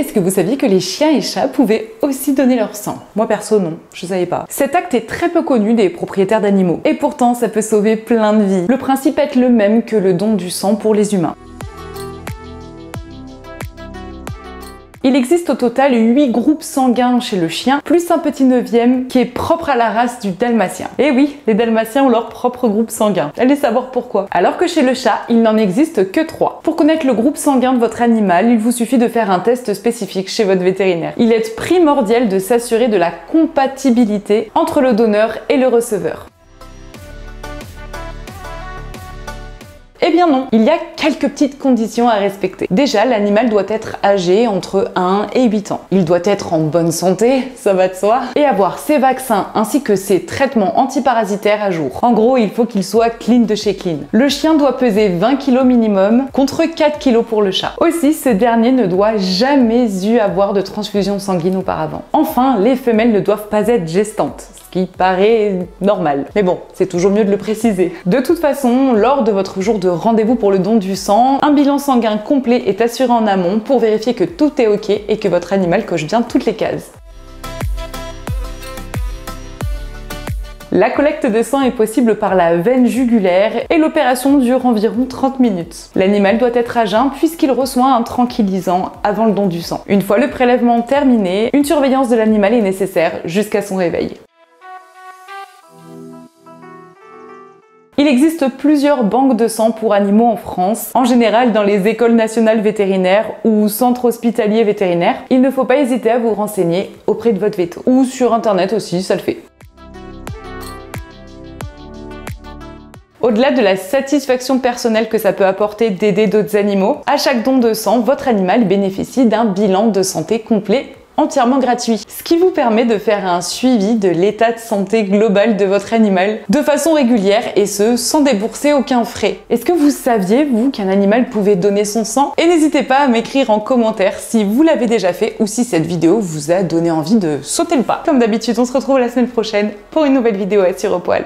Est-ce que vous saviez que les chiens et chats pouvaient aussi donner leur sang? Moi perso non, je savais pas. Cet acte est très peu connu des propriétaires d'animaux. Et pourtant ça peut sauver plein de vies. Le principe est le même que le don du sang pour les humains. Il existe au total 8 groupes sanguins chez le chien, plus un petit 9e qui est propre à la race du dalmatien. Et oui, les dalmatiens ont leur propre groupe sanguin. Allez savoir pourquoi. Alors que chez le chat, il n'en existe que 3. Pour connaître le groupe sanguin de votre animal, il vous suffit de faire un test spécifique chez votre vétérinaire. Il est primordial de s'assurer de la compatibilité entre le donneur et le receveur. Eh bien non, il y a quelques petites conditions à respecter. Déjà, l'animal doit être âgé entre 1 et 8 ans. Il doit être en bonne santé, ça va de soi, et avoir ses vaccins ainsi que ses traitements antiparasitaires à jour. En gros, il faut qu'il soit clean de chez clean. Le chien doit peser 20 kg minimum contre 4 kg pour le chat. Aussi, ce dernier ne doit jamais avoir de transfusion sanguine auparavant. Enfin, les femelles ne doivent pas être gestantes, ce qui paraît normal. Mais bon, c'est toujours mieux de le préciser. De toute façon, lors de votre jour de rendez-vous pour le don du sang, un bilan sanguin complet est assuré en amont pour vérifier que tout est ok et que votre animal coche bien toutes les cases. La collecte de sang est possible par la veine jugulaire et l'opération dure environ 30 minutes. L'animal doit être à jeun puisqu'il reçoit un tranquillisant avant le don du sang. Une fois le prélèvement terminé, une surveillance de l'animal est nécessaire jusqu'à son réveil. Il existe plusieurs banques de sang pour animaux en France, en général dans les écoles nationales vétérinaires ou centres hospitaliers vétérinaires. Il ne faut pas hésiter à vous renseigner auprès de votre véto. Ou sur internet aussi, ça le fait. Au-delà de la satisfaction personnelle que ça peut apporter d'aider d'autres animaux, à chaque don de sang, votre animal bénéficie d'un bilan de santé complet entièrement gratuit, ce qui vous permet de faire un suivi de l'état de santé global de votre animal de façon régulière et ce, sans débourser aucun frais. Est-ce que vous saviez, vous, qu'un animal pouvait donner son sang? Et n'hésitez pas à m'écrire en commentaire si vous l'avez déjà fait ou si cette vidéo vous a donné envie de sauter le pas. Comme d'habitude, on se retrouve la semaine prochaine pour une nouvelle vidéo à Sur au poil.